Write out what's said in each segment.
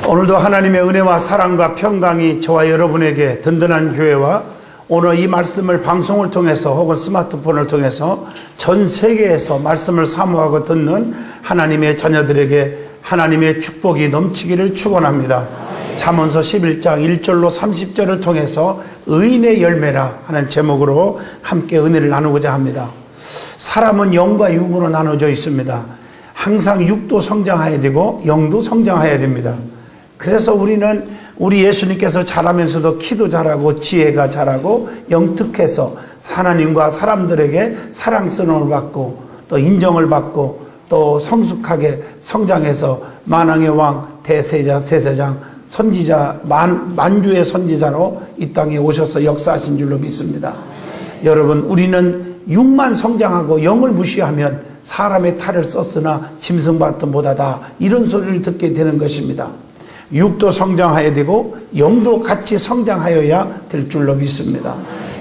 오늘도 하나님의 은혜와 사랑과 평강이 저와 여러분에게 든든한 교회와 오늘 이 말씀을 방송을 통해서 혹은 스마트폰을 통해서 전 세계에서 말씀을 사모하고 듣는 하나님의 자녀들에게 하나님의 축복이 넘치기를 축원합니다. 잠언서 11장 1절로 30절을 통해서 의인의 열매라 하는 제목으로 함께 은혜를 나누고자 합니다. 사람은 영과 육으로 나눠져 있습니다. 항상 육도 성장해야 되고 영도 성장해야 됩니다. 그래서 우리 예수님께서 자라면서도 키도 자라고 지혜가 자라고 영특해서 하나님과 사람들에게 사랑스러움을 받고 또 인정을 받고 또 성숙하게 성장해서 만왕의 왕, 대세자, 세세장, 선지자, 만주의 선지자로 이 땅에 오셔서 역사하신 줄로 믿습니다. 여러분, 우리는 육만 성장하고 영을 무시하면 사람의 탈을 썼으나 짐승밭도 못하다, 이런 소리를 듣게 되는 것입니다. 육도 성장해야 되고 영도 같이 성장하여야 될 줄로 믿습니다.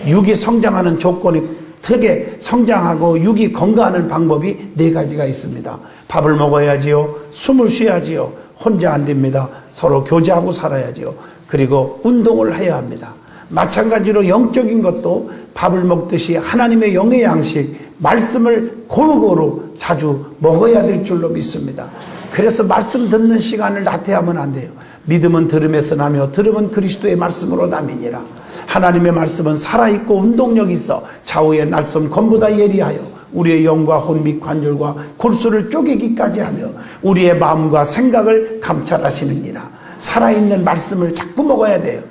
육이 성장하는 조건이 크게 성장하고 육이 건강하는 방법이 4가지가 있습니다. 밥을 먹어야지요, 숨을 쉬어야지요, 혼자 안 됩니다. 서로 교제하고 살아야지요. 그리고 운동을 해야 합니다. 마찬가지로 영적인 것도 밥을 먹듯이 하나님의 영의 양식, 말씀을 고루고루 자주 먹어야 될 줄로 믿습니다. 그래서 말씀 듣는 시간을 나태하면 안 돼요. 믿음은 들음에서 나며 들음은 그리스도의 말씀으로 나미니라. 하나님의 말씀은 살아있고 운동력이 있어 좌우의 날선 검보다 예리하여 우리의 영과 혼 및 관절과 골수를 쪼개기까지 하며 우리의 마음과 생각을 감찰하시느니라. 살아있는 말씀을 자꾸 먹어야 돼요.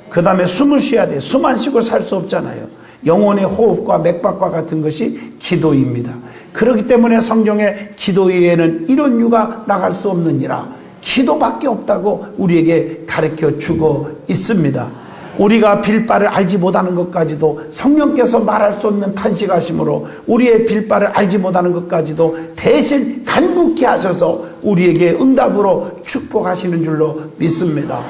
그 다음에 숨을 쉬어야 돼요. 숨 안 쉬고 살 수 없잖아요. 영혼의 호흡과 맥박과 같은 것이 기도입니다. 그렇기 때문에 성경에 기도 외에는 이런 유가 나갈 수 없느니라. 기도밖에 없다고 우리에게 가르쳐 주고 있습니다. 우리가 빌 바를 알지 못하는 것까지도 성령께서 말할 수 없는 탄식하심으로 우리의 빌 바를 알지 못하는 것까지도 대신 간구케 하셔서 우리에게 응답으로 축복하시는 줄로 믿습니다.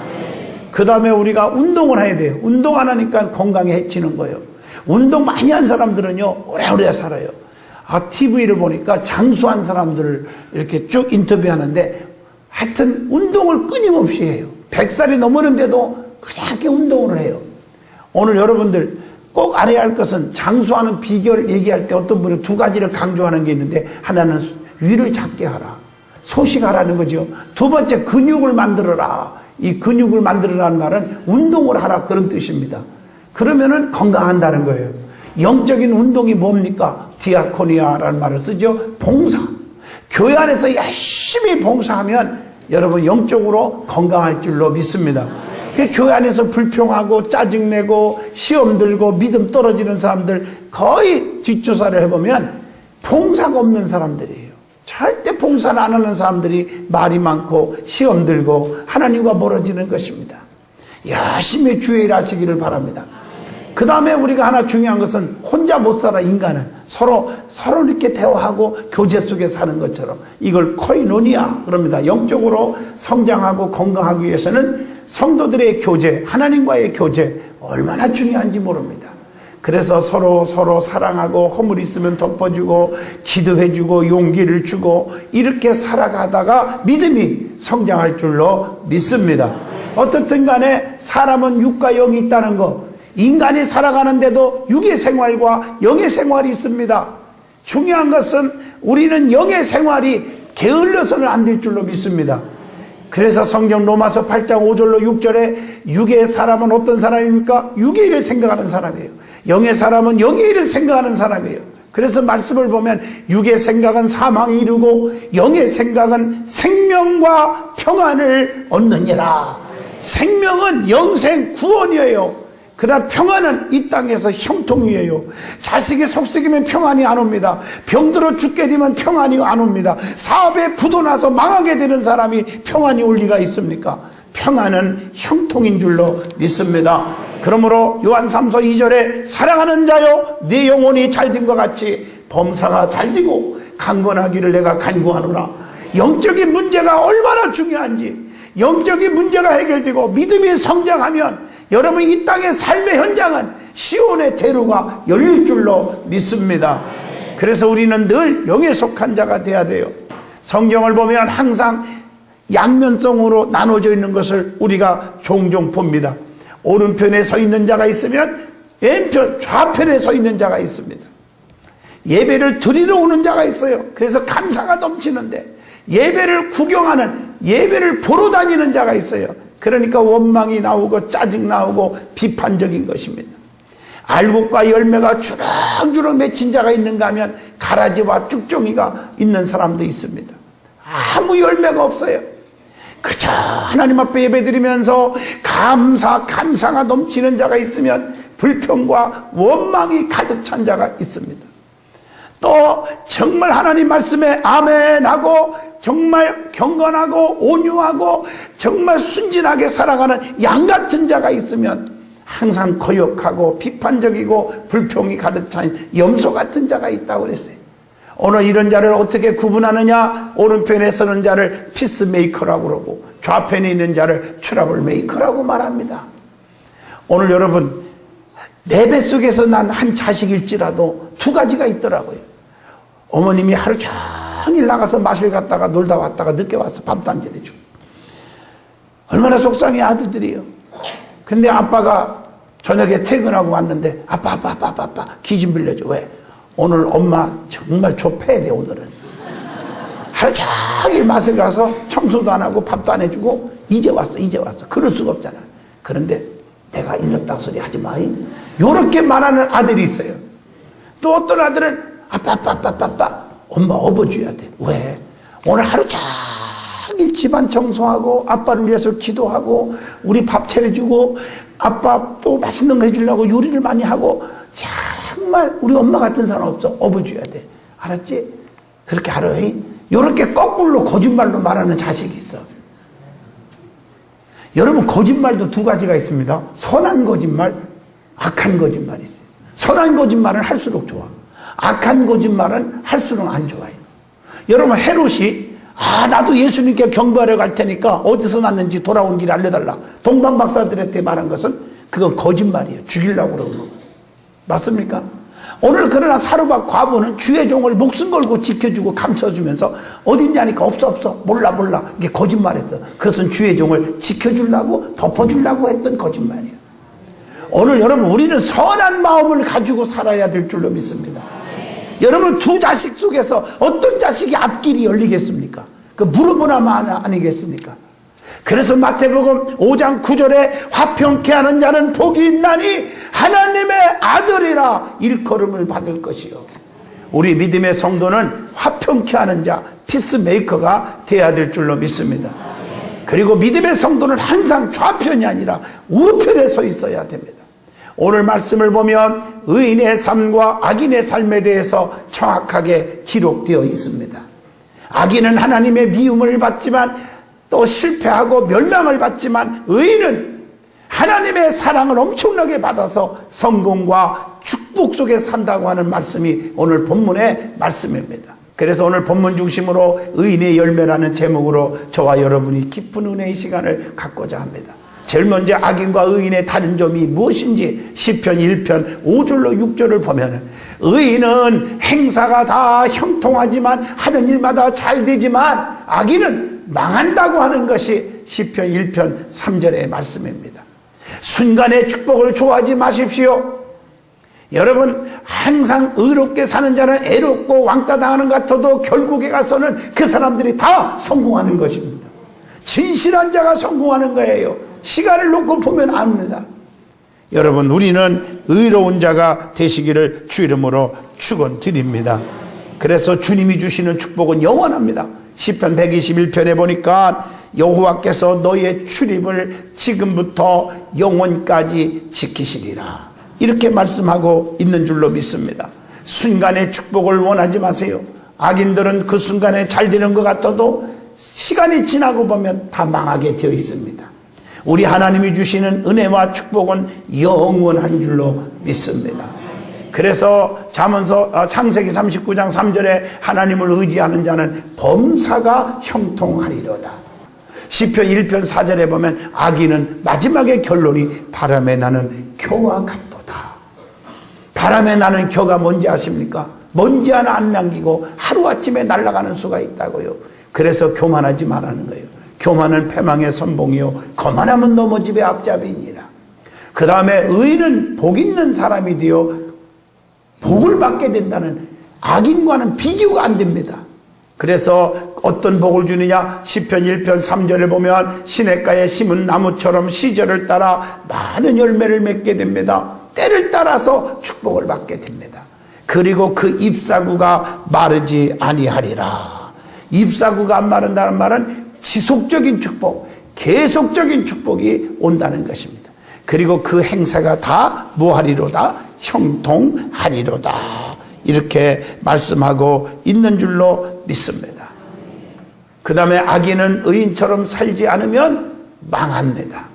그 다음에 우리가 운동을 해야 돼요. 운동 안 하니까 건강에 해치는 거예요. 운동 많이 한 사람들은요, 오래오래 살아요. TV를 보니까 장수한 사람들을 이렇게 쭉 인터뷰하는데 하여튼 운동을 끊임없이 해요. 100살이 넘었는데도 그렇게 운동을 해요. 오늘 여러분들 꼭 알아야 할 것은 장수하는 비결을 얘기할 때 어떤 분은 2가지를 강조하는 게 있는데, 하나는 위를 작게 하라, 소식하라는 거죠. 2번째, 근육을 만들어라. 이 근육을 만들어라는 말은 운동을 하라, 그런 뜻입니다. 그러면은 건강한다는 거예요. 영적인 운동이 뭡니까? 디아코니아라는 말을 쓰죠. 봉사. 교회 안에서 열심히 봉사하면 여러분 영적으로 건강할 줄로 믿습니다. 그 교회 안에서 불평하고 짜증내고 시험 들고 믿음 떨어지는 사람들 거의 뒷조사를 해보면 봉사가 없는 사람들이에요. 절대 봉사를 안 하는 사람들이 말이 많고 시험 들고 하나님과 멀어지는 것입니다. 열심히 주의 일 하시기를 바랍니다. 그 다음에 우리가 하나 중요한 것은 혼자 못 살아. 인간은 서로 이렇게 대화하고 교제 속에 사는 것처럼 이걸 코이노니아 그럽니다. 영적으로 성장하고 건강하기 위해서는 성도들의 교제, 하나님과의 교제 얼마나 중요한지 모릅니다. 그래서 서로 사랑하고 허물 있으면 덮어주고 기도해주고 용기를 주고 이렇게 살아가다가 믿음이 성장할 줄로 믿습니다. 어떻든 간에 사람은 육과 영이 있다는 것, 인간이 살아가는데도 육의 생활과 영의 생활이 있습니다. 중요한 것은 우리는 영의 생활이 게을러서는 안 될 줄로 믿습니다. 그래서 성경 로마서 8장 5절로 6절에 육의 사람은 어떤 사람입니까? 육의 일을 생각하는 사람이에요. 영의 사람은 영의 일을 생각하는 사람이에요. 그래서 말씀을 보면 육의 생각은 사망에 이르고 영의 생각은 생명과 평안을 얻느니라. 생명은 영생 구원이에요. 그러나 평안은 이 땅에서 형통이에요. 자식이 속썩이면 평안이 안 옵니다. 병들어 죽게 되면 평안이 안 옵니다. 사업에 부도나서 망하게 되는 사람이 평안이 올 리가 있습니까? 평안은 형통인 줄로 믿습니다. 그러므로 요한 3서 2절에 사랑하는 자여 네 영혼이 잘된 것 같이 범사가 잘되고 강건하기를 내가 간구하노라. 영적인 문제가 얼마나 중요한지, 영적인 문제가 해결되고 믿음이 성장하면 여러분 이 땅의 삶의 현장은 시온의 대로가 열릴 줄로 믿습니다. 그래서 우리는 늘 영에 속한 자가 돼야 돼요. 성경을 보면 항상 양면성으로 나눠져 있는 것을 우리가 종종 봅니다. 오른편에 서 있는 자가 있으면 왼편, 좌편에 서 있는 자가 있습니다. 예배를 드리러 오는 자가 있어요. 그래서 감사가 넘치는데, 예배를 구경하는, 예배를 보러 다니는 자가 있어요. 그러니까 원망이 나오고 짜증 나오고 비판적인 것입니다. 알곡과 열매가 주렁주렁 맺힌 자가 있는가 하면 가라지와 쭉종이가 있는 사람도 있습니다. 아무 열매가 없어요. 그저 하나님 앞에 예배드리면서 감사가 넘치는 자가 있으면 불평과 원망이 가득 찬 자가 있습니다. 또 정말 하나님 말씀에 아멘하고 정말 경건하고 온유하고 정말 순진하게 살아가는 양 같은 자가 있으면 항상 거역하고 비판적이고 불평이 가득 찬 염소 같은 자가 있다고 그랬어요. 오늘 이런 자를 어떻게 구분하느냐? 오른편에 서는 자를 피스메이커라고 그러고 좌편에 있는 자를 트러블 메이커라고 말합니다. 오늘 여러분, 내 뱃속에서 난 한 자식일지라도 두 가지가 있더라고요. 어머님이 하루 종일 나가서 마실 갔다가 놀다 왔다가 늦게 와서 밥도 안 지내주고, 얼마나 속상해 아들들이요. 근데 아빠가 저녁에 퇴근하고 왔는데 아빠 기 좀 빌려줘. 왜? 오늘 엄마 정말 좁혀야 돼. 오늘은 하루 종일 맛을 가서 청소도 안 하고 밥도 안 해주고 이제 왔어. 그럴 수가 없잖아. 그런데 내가 일렀다고 소리 하지 마. 요렇게 말하는 아들이 있어요. 또 어떤 아들은 아빠 엄마 업어줘야 돼. 왜? 오늘 하루 종일 집안 청소하고 아빠를 위해서 기도하고 우리 밥 차려주고 아빠 또 맛있는 거 해주려고 요리를 많이 하고 정말 우리 엄마 같은 사람 없어. 업어줘야 돼. 알았지? 그렇게 하러 요렇게 거꾸로 거짓말로 말하는 자식이 있어. 여러분, 거짓말도 두 가지가 있습니다. 선한 거짓말, 악한 거짓말이 있어요. 선한 거짓말은 할수록 좋아. 악한 거짓말은 할수록 안 좋아요. 여러분, 헤롯이 나도 예수님께 경배하러 갈 테니까 어디서 났는지 돌아온 길 알려달라. 동방 박사들한테 말한 것은 그건 거짓말이에요. 죽이려고 그러는 거. 맞습니까? 오늘 그러나 사르밧 과부는 주의 종을 목숨 걸고 지켜주고 감춰주면서 어딨냐니까 없어 몰라 이게 거짓말했어. 그것은 주의 종을 지켜주려고 덮어주려고 했던 거짓말이에요. 오늘 여러분, 우리는 선한 마음을 가지고 살아야 될 줄로 믿습니다. 여러분, 두 자식 속에서 어떤 자식이 앞길이 열리겠습니까? 그 물어보나 마나 아니겠습니까? 그래서 마태복음 5장 9절에 화평케 하는 자는 복이 있나니 하나님의 아들이라 일컬음을 받을 것이요. 우리 믿음의 성도는 화평케 하는 자, 피스메이커가 돼야 될 줄로 믿습니다. 그리고 믿음의 성도는 항상 좌편이 아니라 우편에 서 있어야 됩니다. 오늘 말씀을 보면 의인의 삶과 악인의 삶에 대해서 정확하게 기록되어 있습니다. 악인은 하나님의 미움을 받지만 또 실패하고 멸망을 받지만 의인은 하나님의 사랑을 엄청나게 받아서 성공과 축복 속에 산다고 하는 말씀이 오늘 본문의 말씀입니다. 그래서 오늘 본문 중심으로 의인의 열매라는 제목으로 저와 여러분이 깊은 은혜의 시간을 갖고자 합니다. 제일 먼저 악인과 의인의 다른 점이 무엇인지 시편 1편 5절로 6절을 보면 의인은 행사가 다 형통하지만 하는 일마다 잘 되지만 악인은 망한다고 하는 것이 시편 1편 3절의 말씀입니다. 순간의 축복을 좋아하지 마십시오. 여러분, 항상 의롭게 사는 자는 애롭고 왕따 당하는 것 같아도 결국에 가서는 그 사람들이 다 성공하는 것입니다. 진실한 자가 성공하는 거예요. 시간을 놓고 보면 압니다. 여러분, 우리는 의로운 자가 되시기를 주 이름으로 축원드립니다. 그래서 주님이 주시는 축복은 영원합니다. 시편 121편에 보니까 여호와께서 너의 출입을 지금부터 영원까지 지키시리라, 이렇게 말씀하고 있는 줄로 믿습니다. 순간의 축복을 원하지 마세요. 악인들은 그 순간에 잘 되는 것 같아도 시간이 지나고 보면 다 망하게 되어 있습니다. 우리 하나님이 주시는 은혜와 축복은 영원한 줄로 믿습니다. 그래서 창세기 39장 3절에 하나님을 의지하는 자는 범사가 형통하리로다. 시편 1편 4절에 보면 악인은 마지막의 결론이 바람에 나는 겨와 같도다. 바람에 나는 겨가 뭔지 아십니까? 먼지 하나 안 남기고 하루아침에 날아가는 수가 있다고요. 그래서 교만하지 말라는 거예요. 교만은 패망의 선봉이요 거만하면 넘어집의 앞잡이니라. 그 다음에 의인은 복 있는 사람이 되어 복을 받게 된다는, 악인과는 비교가 안 됩니다. 그래서 어떤 복을 주느냐, 시편 1편 3절에 보면 시냇가에 심은 나무처럼 시절을 따라 많은 열매를 맺게 됩니다. 때를 따라서 축복을 받게 됩니다. 그리고 그 잎사구가 마르지 아니하리라. 잎사구가 안 마른다는 말은 지속적인 축복, 계속적인 축복이 온다는 것입니다. 그리고 그 행사가 다 뭐하리로다? 형통하리로다. 이렇게 말씀하고 있는 줄로 믿습니다. 그 다음에 악인은 의인처럼 살지 않으면 망합니다.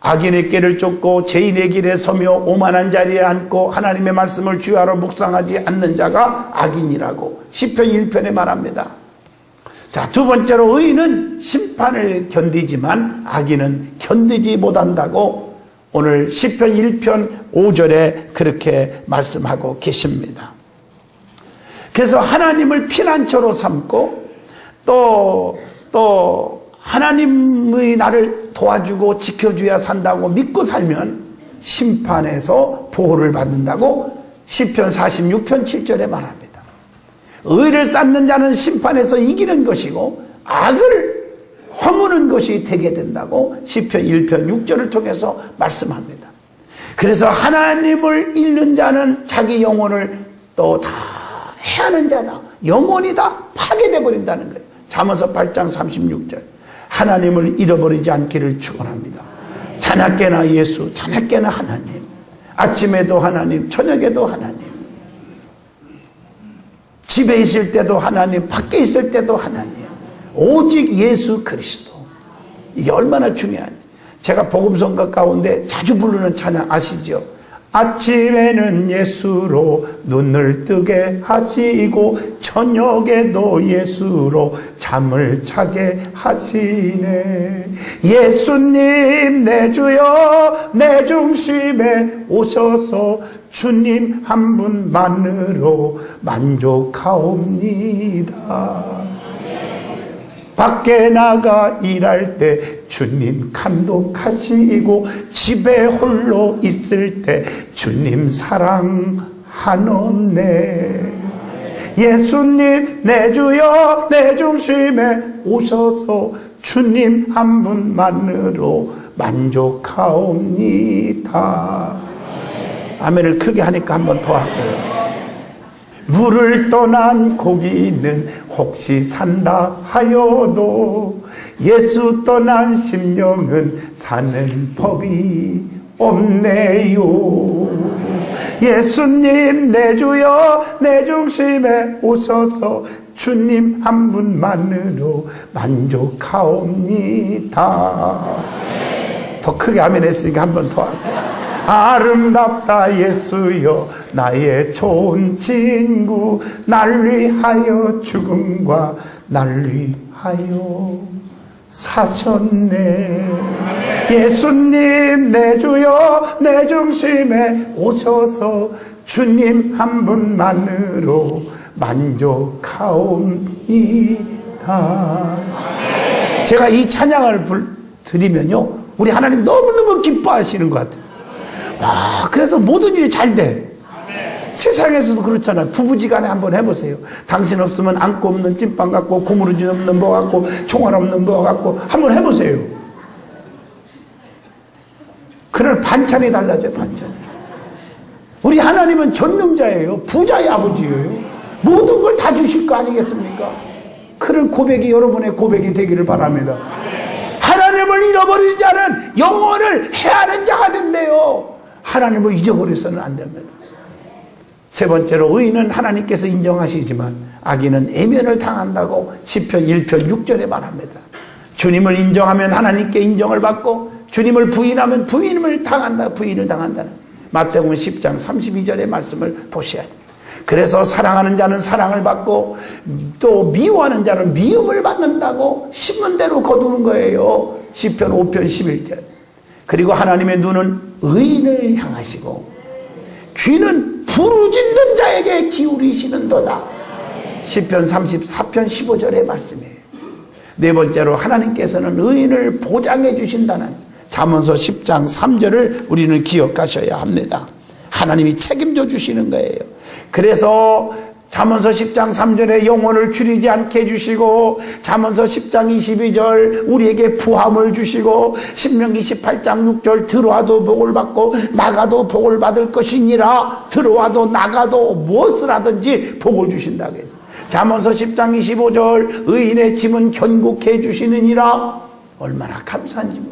악인의 길을 쫓고 죄인의 길에 서며 오만한 자리에 앉고 하나님의 말씀을 주야로 묵상하지 않는 자가 악인이라고 시편 1편에 말합니다. 자, 두 번째로 의인은 심판을 견디지만 악인은 견디지 못한다고 오늘 시편 1편 5절에 그렇게 말씀하고 계십니다. 그래서 하나님을 피난처로 삼고 또 하나님의 나를 도와주고 지켜줘야 산다고 믿고 살면 심판에서 보호를 받는다고 시편 46편 7절에 말합니다. 의를 쌓는 자는 심판에서 이기는 것이고 악을 허무는 것이 되게 된다고 시편 1편 6절을 통해서 말씀합니다. 그래서 하나님을 잃는 자는 자기 영혼을 또 다 해하는 자다. 영혼이 다 파괴되어 버린다는 거예요. 잠언서 8장 36절. 하나님을 잃어버리지 않기를 축원합니다. 자나깨나 예수, 자나깨나 하나님, 아침에도 하나님, 저녁에도 하나님, 집에 있을 때도 하나님, 밖에 있을 때도 하나님, 오직 예수 그리스도. 이게 얼마나 중요한지. 제가 복음성가 가운데 자주 부르는 찬양 아시죠? 아침에는 예수로 눈을 뜨게 하시고 저녁에도 예수로 잠을 자게 하시네. 예수님 내 주여 내 중심에 오셔서 주님 한 분만으로 만족하옵니다. 밖에 나가 일할 때 주님 감독하시고 집에 홀로 있을 때 주님 사랑하노네. 예수님 내 주여 내 중심에 오셔서 주님 한 분만으로 만족하옵니다. 아멘을 크게 하니까 한 번 더 할게요. 물을 떠난 고기는 혹시 산다 하여도 예수 떠난 심령은 사는 법이 없네요. 예수님 내 주여 내 중심에 오셔서 주님 한 분만으로 만족하옵니다. 더 크게 아멘 했으니까 한 번 더 할게요. 아름답다 예수여 나의 좋은 친구, 날 위하여 죽음과 날 위하여 사셨네. 예수님 내 주여 내 중심에 오셔서 주님 한 분만으로 만족하옵니다. 제가 이 찬양을 드리면요 우리 하나님 너무너무 기뻐하시는 것 같아요. 그래서 모든 일이 잘 돼. 세상에서도 그렇잖아요. 부부지간에 한번 해보세요. 당신 없으면 안고 없는 찐빵 같고 고무르지 없는 뭐 같고 총알 없는 뭐 같고 한번 해보세요. 그런 반찬이 달라져요. 반찬이. 우리 하나님은 전능자예요. 부자의 아버지예요. 모든 걸 다 주실 거 아니겠습니까? 그런 고백이 여러분의 고백이 되기를 바랍니다. 하나님을 잃어버린 자는 영혼을 해하는 자가 된대요. 하나님을 잊어버려서는 안 됩니다. 세 번째로 의인은 하나님께서 인정하시지만 악인은 애면을 당한다고 시편 1편 6절에 말합니다. 주님을 인정하면 하나님께 인정을 받고 주님을 부인하면 부인을 당한다는 마태복음 10장 32절의 말씀을 보셔야 됩니다. 그래서 사랑하는 자는 사랑을 받고 또 미워하는 자는 미움을 받는다고 심은 대로 거두는 거예요. 시편 5편 11절. 그리고 하나님의 눈은 의인을 향하시고 귀는 부르짖는 자에게 기울이시는도다. 시편 34편 15절의 말씀이에요. 네 번째로 하나님께서는 의인을 보장해 주신다는 잠언서 10장 3절을 우리는 기억하셔야 합니다. 하나님이 책임져 주시는 거예요. 그래서 잠언서 10장 3절에 영혼을 줄이지 않게 해주시고, 잠언서 10장 22절 우리에게 부함을 주시고, 신명기 18장 6절 들어와도 복을 받고 나가도 복을 받을 것이니라. 들어와도 나가도 무엇을 하든지 복을 주신다고 해서, 잠언서 10장 25절 의인의 짐은 견고케 해주시느니라. 얼마나 감사한지.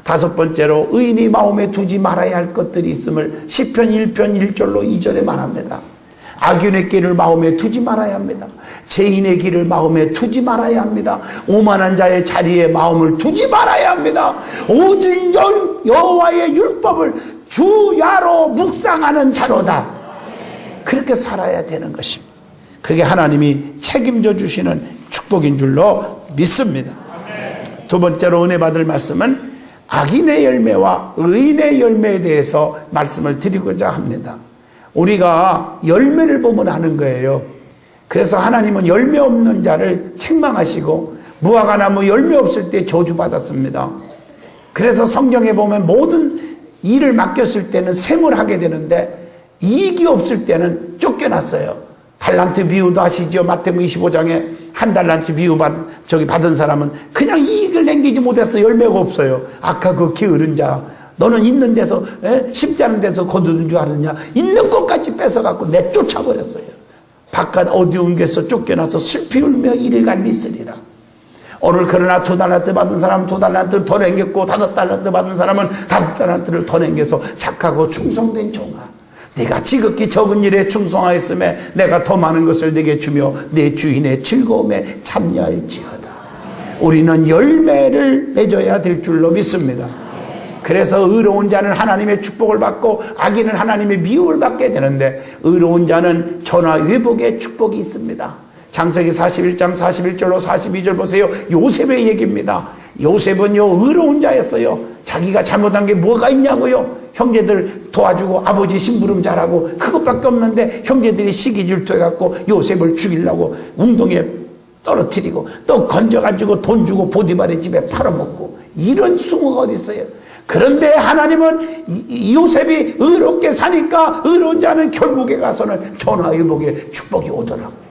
다섯 번째로 의인이 마음에 두지 말아야 할 것들이 있음을 시편 1편 1절로 2절에 말합니다. 악인의 길을 마음에 두지 말아야 합니다. 죄인의 길을 마음에 두지 말아야 합니다. 오만한 자의 자리에 마음을 두지 말아야 합니다. 오직 여호와의 율법을 주야로 묵상하는 자로다. 그렇게 살아야 되는 것입니다. 그게 하나님이 책임져 주시는 축복인 줄로 믿습니다. 두 번째로 은혜 받을 말씀은 악인의 열매와 의인의 열매에 대해서 말씀을 드리고자 합니다. 우리가 열매를 보면 아는 거예요. 그래서 하나님은 열매 없는 자를 책망하시고 무화과 나무 열매 없을 때 저주받았습니다. 그래서 성경에 보면 모든 일을 맡겼을 때는 세물하게 되는데 이익이 없을 때는 쫓겨났어요. 달란트 비유도 아시죠? 마태복음 25장에 한 달란트 비유 받은 사람은 그냥 이익을 남기지 못해서 열매가 없어요. 아까 그 게으른 자, 너는 있는 데서 심지 않은 데서 거두는 줄 아느냐. 있는 것까지 뺏어갖고 내쫓아버렸어요. 바깥 어두운 데서 쫓겨나서 슬피 울며 일일간 있으리라. 오늘 그러나 2달란트 받은 사람은 2달란트를 더 남겼고 5달란트 받은 사람은 5달란트를 더 남겨서 착하고 충성된 종아, 네가 지극히 적은 일에 충성하였음에 내가 더 많은 것을 네게 주며 내 주인의 즐거움에 참여할지어다. 우리는 열매를 맺어야 될 줄로 믿습니다. 그래서 의로운 자는 하나님의 축복을 받고 악인은 하나님의 미움을 받게 되는데, 의로운 자는 전화위복의 축복이 있습니다. 창세기 41장 41절로 42절 보세요. 요셉의 얘기입니다. 요셉은요 의로운 자였어요. 자기가 잘못한 게 뭐가 있냐고요. 형제들 도와주고 아버지 심부름 잘하고 그것밖에 없는데 형제들이 시기 질투해갖고 요셉을 죽이려고 웅덩이에 떨어뜨리고 또 건져가지고 돈 주고 보디발의 집에 팔아먹고, 이런 숭어가 어디 있어요. 그런데 하나님은 요셉이 의롭게 사니까 의로운 자는 결국에 가서는 전화위복의 축복이 오더라고요.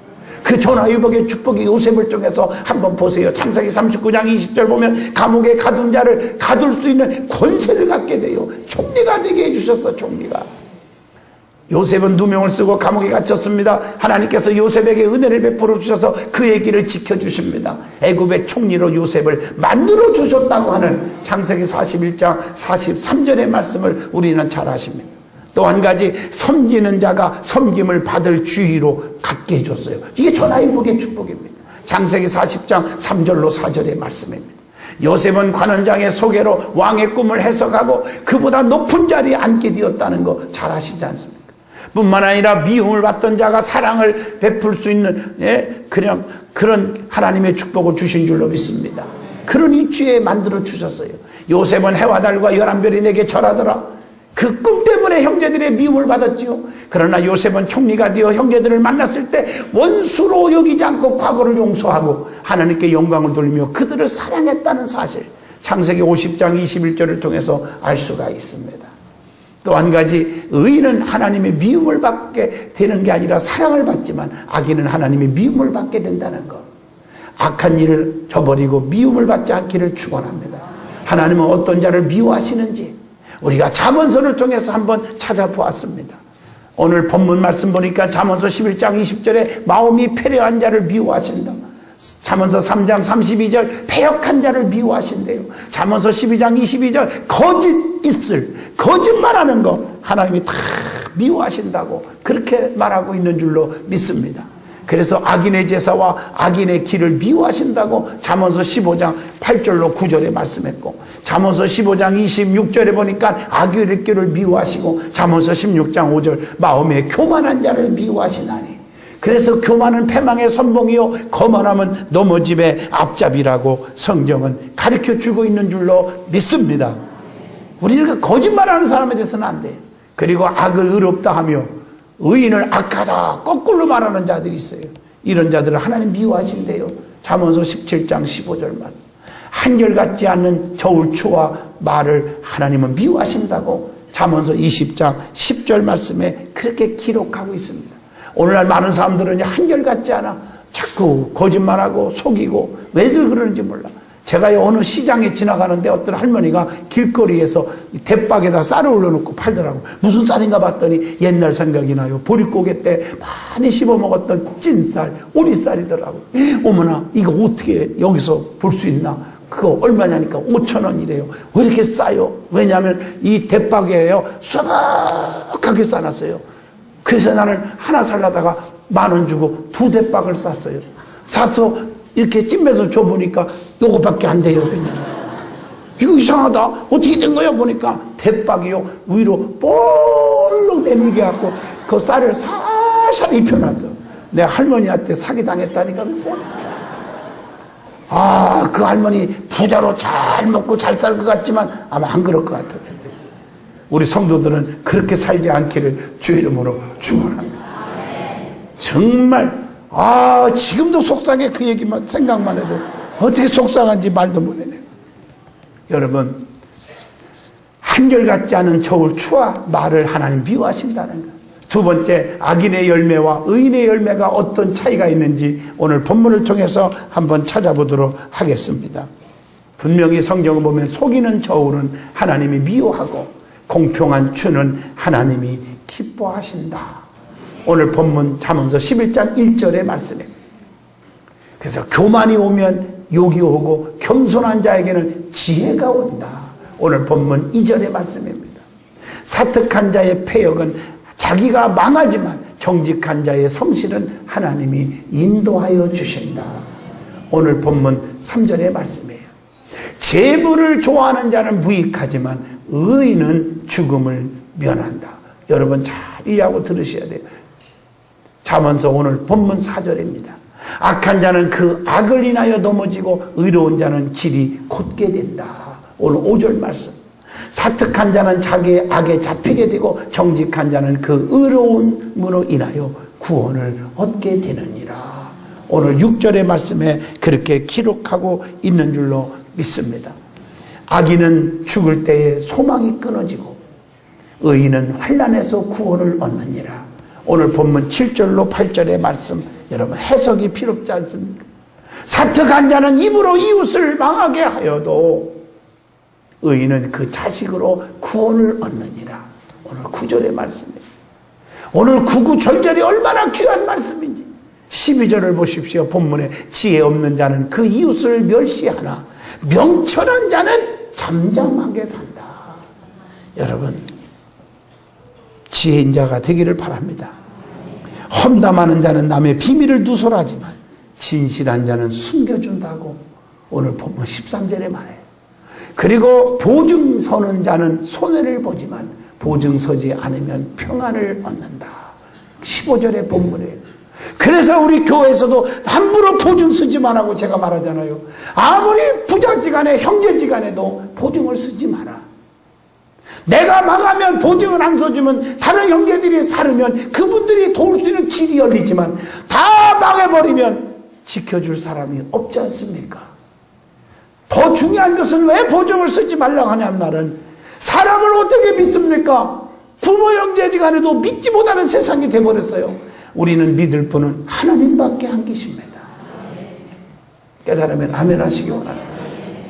그 전화위복의 축복이 요셉을 통해서 한번 보세요. 창세기 39장 20절 보면 감옥에 가둔 자를 가둘 수 있는 권세를 갖게 돼요. 총리가 되게 해주셨어. 총리가. 요셉은 누명을 쓰고 감옥에 갇혔습니다. 하나님께서 요셉에게 은혜를 베풀어 주셔서 그의 길을 지켜주십니다. 애굽의 총리로 요셉을 만들어 주셨다고 하는 창세기 41장 43절의 말씀을 우리는 잘 아십니다. 또 한 가지, 섬기는 자가 섬김을 받을 주의로 갖게 해줬어요. 이게 전화위복의 축복입니다. 창세기 40장 3절로 4절의 말씀입니다. 요셉은 관원장의 소개로 왕의 꿈을 해석하고 그보다 높은 자리에 앉게 되었다는 거 잘 아시지 않습니까? 뿐만 아니라 미움을 받던 자가 사랑을 베풀 수 있는 그냥 그런 하나님의 축복을 주신 줄로 믿습니다. 그런 위치에 만들어 주셨어요. 요셉은 해와 달과 11별이 내게 절하더라. 그 꿈 때문에 형제들의 미움을 받았지요. 그러나 요셉은 총리가 되어 형제들을 만났을 때 원수로 여기지 않고 과거를 용서하고 하나님께 영광을 돌리며 그들을 사랑했다는 사실, 창세기 50장 21절을 통해서 알 수가 있습니다. 또 한 가지, 의인은 하나님의 미움을 받게 되는 게 아니라 사랑을 받지만 악인은 하나님의 미움을 받게 된다는 것. 악한 일을 저버리고 미움을 받지 않기를 축원합니다. 하나님은 어떤 자를 미워하시는지 우리가 잠언서를 통해서 한번 찾아보았습니다. 오늘 본문 말씀 보니까 잠언서 11장 20절에 마음이 패려한 자를 미워하신다. 잠언서 3장 32절 패역한 자를 미워하신대요. 잠언서 12장 22절 거짓 입술, 거짓말하는 거 하나님이 다 미워하신다고 그렇게 말하고 있는 줄로 믿습니다. 그래서 악인의 제사와 악인의 길을 미워하신다고 잠언서 15장 8절로 9절에 말씀했고, 잠언서 15장 26절에 보니까 악인의 길을 미워하시고, 잠언서 16장 5절 마음에 교만한 자를 미워하시나니. 그래서 교만은 패망의 선봉이요 거만함은 넘어짐의 앞잡이라고 성경은 가르쳐주고 있는 줄로 믿습니다. 우리는 거짓말하는 사람에 대해서는 안 돼. 그리고 악을 의롭다 하며 의인을 악하다 거꾸로 말하는 자들이 있어요. 이런 자들을 하나님 미워하신대요. 잠언서 17장 15절 말씀. 한결같지 않는 저울 추와 말을 하나님은 미워하신다고 잠언서 20장 10절 말씀에 그렇게 기록하고 있습니다. 오늘날 많은 사람들은 한결같지 않아 자꾸 거짓말하고 속이고 왜들 그러는지 몰라. 제가 어느 시장에 지나가는데 어떤 할머니가 길거리에서 대박에다 쌀을 올려놓고 팔더라고. 무슨 쌀인가 봤더니 옛날 생각이 나요. 보릿고개 때 많이 씹어 먹었던 찐쌀, 오리쌀이더라고. 어머나 이거 어떻게 여기서 볼 수 있나. 그거 얼마냐니까 5,000원이래요. 왜 이렇게 싸요? 왜냐하면 이 대박에요 수북하게 싸놨어요. 그래서 나는 하나 살려다가 10,000원 주고 2대박을 쌌어요. 사서 이렇게 찜해서 줘보니까 요거밖에 안 돼요. 그냥. 이거 이상하다. 어떻게 된 거야? 보니까 대박이요 위로 볼록 내밀게 갖고 그 쌀을 살살 입혀놨어. 내 할머니한테 사기당했다니까 글쎄. 아, 그 할머니 부자로 잘 먹고 잘 살 것 같지만 아마 안 그럴 것 같아요. 우리 성도들은 그렇게 살지 않기를 주 이름으로 축원합니다. 정말 지금도 속상해. 그 얘기만 생각만 해도 어떻게 속상한지 말도 못해. 내가. 여러분, 한결같지 않은 저울 추와 말을 하나님 미워하신다는 것. 두 번째, 악인의 열매와 의인의 열매가 어떤 차이가 있는지 오늘 본문을 통해서 한번 찾아보도록 하겠습니다. 분명히 성경을 보면 속이는 저울은 하나님이 미워하고 공평한 추는 하나님이 기뻐하신다. 오늘 본문 잠언서 11장 1절의 말씀입니다. 그래서 교만이 오면 욕이 오고 겸손한 자에게는 지혜가 온다. 오늘 본문 2절의 말씀입니다. 사특한 자의 패역은 자기가 망하지만 정직한 자의 성실은 하나님이 인도하여 주신다. 오늘 본문 3절의 말씀이에요. 재물을 좋아하는 자는 무익하지만 의인은 죽음을 면한다. 여러분 잘 이해하고 들으셔야 돼요. 잠언서 오늘 본문 4절입니다. 악한 자는 그 악을 인하여 넘어지고 의로운 자는 길이 곧게 된다. 오늘 5절 말씀. 사특한 자는 자기의 악에 잡히게 되고 정직한 자는 그 의로움으로 인하여 구원을 얻게 되느니라. 오늘 6절의 말씀에 그렇게 기록하고 있는 줄로 믿습니다. 악인은 죽을 때에 소망이 끊어지고 의인은 환난에서 구원을 얻느니라. 오늘 본문 7절로 8절의 말씀 여러분 해석이 필요 없지 않습니까? 사특한 자는 입으로 이웃을 망하게 하여도 의인은 그 자식으로 구원을 얻느니라. 오늘 9절의 말씀이에요. 오늘 구구절절이 얼마나 귀한 말씀인지 12절을 보십시오. 본문에 지혜 없는 자는 그 이웃을 멸시하나 명철한 자는 잠잠하게 산다. 여러분 지혜인 자가 되기를 바랍니다. 험담하는 자는 남의 비밀을 누설하지만 진실한 자는 숨겨준다고 오늘 본문 13절에 말해요. 그리고 보증 서는 자는 손해를 보지만 보증 서지 않으면 평안을 얻는다. 15절의 본문이에요. 그래서 우리 교회에서도 함부로 보증 쓰지 말라고 제가 말하잖아요. 아무리 부자지간에 형제지간에도 보증을 쓰지 마라. 내가 망하면 보증을 안 써주면 다른 형제들이 살으면 그분들이 도울 수 있는 길이 열리지만 다 망해버리면 지켜줄 사람이 없지 않습니까? 더 중요한 것은 왜 보증을 쓰지 말라고 하냐는 말은 사람을 어떻게 믿습니까? 부모 형제지간에도 믿지 못하는 세상이 돼버렸어요. 우리는 믿을 분은 하나님밖에 안 계십니다. 깨달으면 아멘 하시기 원합니다.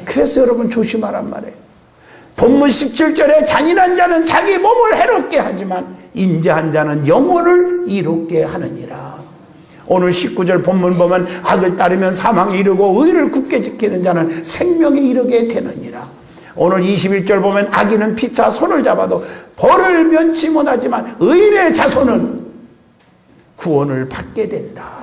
그래서 여러분 조심하란 말이에요. 본문 17절에 잔인한 자는 자기 몸을 해롭게 하지만 인자한 자는 영혼을 이롭게 하느니라. 오늘 19절 본문 보면 악을 따르면 사망에 이르고 의를 굳게 지키는 자는 생명에 이르게 되느니라. 오늘 21절 보면 악인은 피차 손을 잡아도 벌을 면치 못하지만 의인의 자손은 구원을 받게 된다.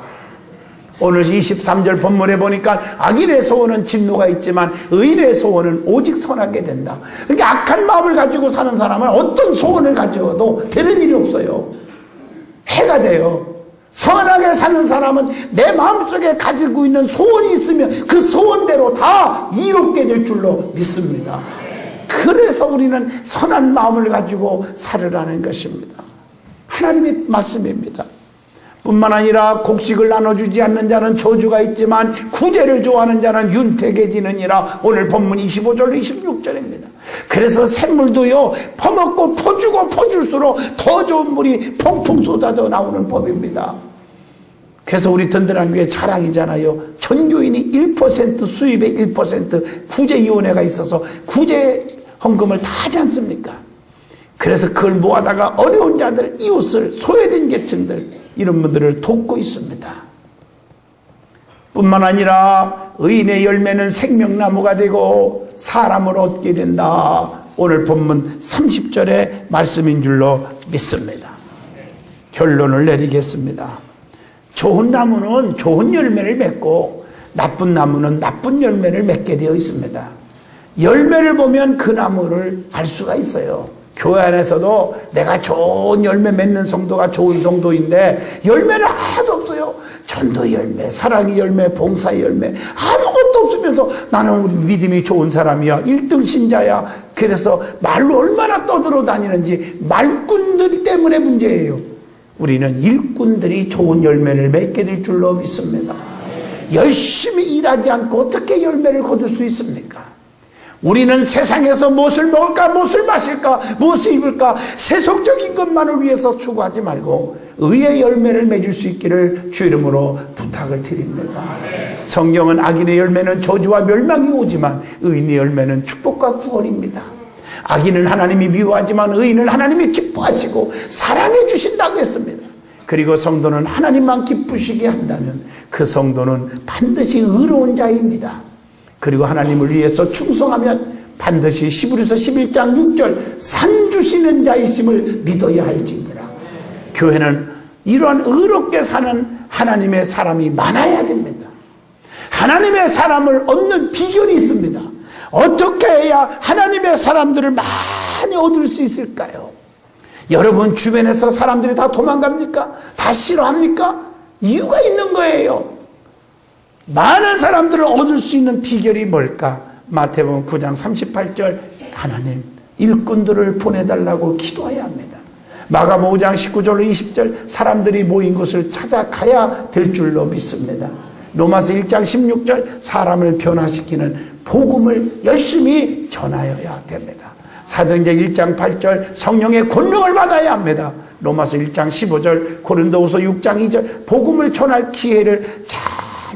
오늘 23절 본문에 보니까 악인의 소원은 진노가 있지만 의인의 소원은 오직 선하게 된다. 그러니까 악한 마음을 가지고 사는 사람은 어떤 소원을 가져도 되는 일이 없어요. 해가 돼요. 선하게 사는 사람은 내 마음속에 가지고 있는 소원이 있으면 그 소원대로 다 이롭게 될 줄로 믿습니다. 그래서 우리는 선한 마음을 가지고 살으라는 것입니다. 하나님의 말씀입니다. 뿐만 아니라 곡식을 나눠주지 않는 자는 저주가 있지만 구제를 좋아하는 자는 윤택해지느니라. 오늘 본문 25절 26절입니다. 그래서 샘물도요, 퍼먹고 퍼주고 퍼줄수록 더 좋은 물이 펑펑 쏟아져 나오는 법입니다. 그래서 우리 든든한 교회 자랑이잖아요. 전교인이 1% 수입의 1% 구제위원회가 있어서 구제 헌금을 다 하지 않습니까? 그래서 그걸 모아다가 어려운 자들, 이웃을, 소외된 계층들, 이런 분들을 돕고 있습니다. 뿐만 아니라 의인의 열매는 생명나무가 되고 사람을 얻게 된다. 오늘 본문 30절의 말씀인 줄로 믿습니다. 결론을 내리겠습니다. 좋은 나무는 좋은 열매를 맺고 나쁜 나무는 나쁜 열매를 맺게 되어 있습니다. 열매를 보면 그 나무를 알 수가 있어요. 교회 안에서도 내가 좋은 열매 맺는 성도가 좋은 성도인데 열매는 하나도 없어요. 전도 열매, 사랑의 열매, 봉사의 열매 아무것도 없으면서 나는 우리 믿음이 좋은 사람이야, 1등 신자야. 그래서 말로 얼마나 떠들어 다니는지 말꾼들 때문에 문제예요. 우리는 일꾼들이 좋은 열매를 맺게 될 줄로 믿습니다. 열심히 일하지 않고 어떻게 열매를 거둘 수 있습니까? 우리는 세상에서 무엇을 먹을까, 무엇을 마실까, 무엇을 입을까 세속적인 것만을 위해서 추구하지 말고 의의 열매를 맺을 수 있기를 주 이름으로 부탁을 드립니다. 성경은 악인의 열매는 저주와 멸망이 오지만 의인의 열매는 축복과 구원입니다. 악인은 하나님이 미워하지만 의인은 하나님이 기뻐하시고 사랑해 주신다고 했습니다. 그리고 성도는 하나님만 기쁘시게 한다면 그 성도는 반드시 의로운 자입니다. 그리고 하나님을 위해서 충성하면 반드시 히브리서 11장 6절 산 주시는 자이심을 믿어야 할지니라. 교회는 이러한 의롭게 사는 하나님의 사람이 많아야 됩니다. 하나님의 사람을 얻는 비결이 있습니다. 어떻게 해야 하나님의 사람들을 많이 얻을 수 있을까요? 여러분 주변에서 사람들이 다 도망갑니까? 다 싫어합니까? 이유가 있는 거예요. 많은 사람들을 얻을 수 있는 비결이 뭘까? 마태복음 9장 38절 하나님 일꾼들을 보내달라고 기도해야 합니다. 마가복음 5장 19절로 20절 사람들이 모인 곳을 찾아가야 될 줄로 믿습니다. 로마서 1장 16절 사람을 변화시키는 복음을 열심히 전하여야 됩니다. 사도행전 1장 8절 성령의 권능을 받아야 합니다. 로마서 1장 15절 고린도후서 6장 2절 복음을 전할 기회를 잘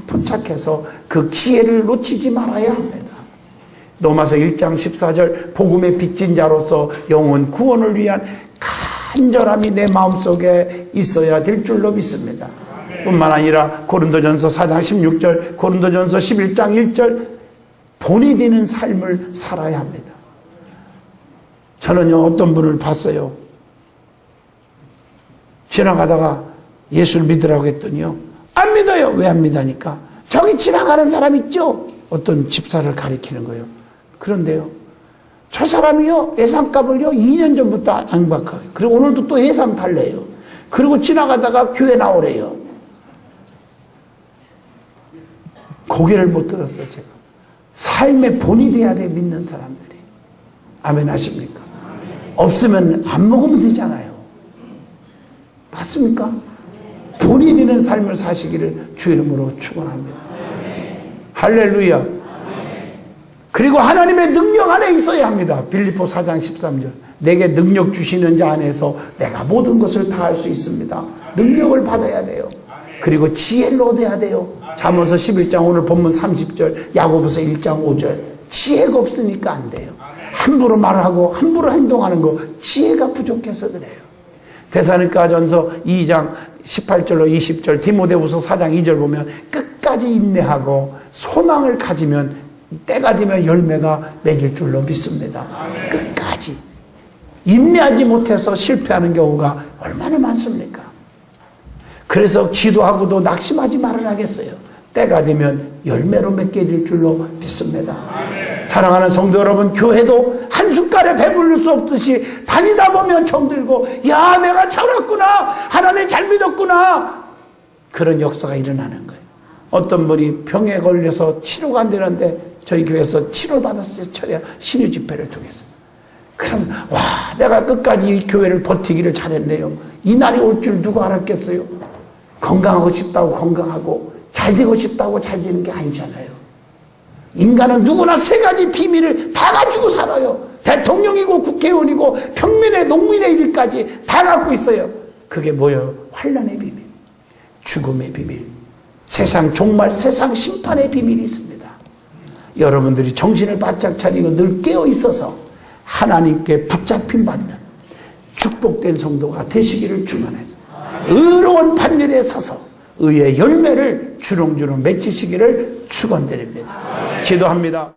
포착해서 그 기회를 놓치지 말아야 합니다. 로마서 1장 14절 복음의 빚진 자로서 영혼 구원을 위한 간절함이 내 마음속에 있어야 될 줄로 믿습니다. 뿐만 아니라 고린도전서 4장 16절 고린도전서 11장 1절 본이 되는 삶을 살아야 합니다. 저는요 어떤 분을 봤어요. 지나가다가 예수를 믿으라고 했더니요 안 믿어요. 왜 안 믿으니까 저기 지나가는 사람 있죠? 어떤 집사를 가리키는 거예요. 그런데요 저 사람이요 예상값을요 2년 전부터 안 바꿔요. 그리고 오늘도 또 예상 달래요. 그리고 지나가다가 교회 나오래요. 고개를 못 들었어요. 제가 삶의 본이 돼야 돼. 믿는 사람들이. 아멘 하십니까? 없으면 안 먹으면 되잖아요. 맞습니까? 본이 되는 삶을 사시기를 주 이름으로 축원합니다. 할렐루야. 그리고 하나님의 능력 안에 있어야 합니다. 빌립보 4장 13절 내게 능력 주시는 자 안에서 내가 모든 것을 다 할 수 있습니다. 능력을 받아야 돼요. 그리고 지혜를 얻어야 돼요. 잠언서 11장 오늘 본문 30절 야고보서 1장 5절 지혜가 없으니까 안 돼요. 함부로 말하고 함부로 행동하는 거 지혜가 부족해서 그래요. 데살로니가전서 2장 18절로 20절 디모데후서 4장 2절 보면 끝까지 인내하고 소망을 가지면 때가 되면 열매가 맺을 줄로 믿습니다. 끝까지 인내하지 못해서 실패하는 경우가 얼마나 많습니까? 그래서 기도하고도 낙심하지 말아야겠어요. 때가 되면 열매로 맺게 될 줄로 믿습니다. 사랑하는 성도 여러분, 교회도 한 숟갈에 배부를 수 없듯이 다니다 보면 정들고 야 내가 잘 왔구나, 하나님 잘 믿었구나, 그런 역사가 일어나는 거예요. 어떤 분이 병에 걸려서 치료가 안 되는데 저희 교회에서 치료를 받았어요. 신유 집회를 통해서. 그럼 와 내가 끝까지 이 교회를 버티기를 잘했네요. 이 날이 올 줄 누가 알았겠어요? 건강하고 싶다고 건강하고 잘 되고 싶다고 잘 되는 게 아니잖아요. 인간은 누구나 세 가지 비밀을 다 가지고 살아요. 대통령이고 국회의원이고 평민의 농민의 일까지 다 갖고 있어요. 그게 뭐예요? 환난의 비밀, 죽음의 비밀, 세상 종말, 세상 심판의 비밀이 있습니다. 여러분들이 정신을 바짝 차리고 늘 깨어 있어서 하나님께 붙잡힘 받는 축복된 성도가 되시기를 축원해서 의로운 판결에 서서 의의 열매를 주렁주렁 맺히시기를 축원드립니다. 기도합니다.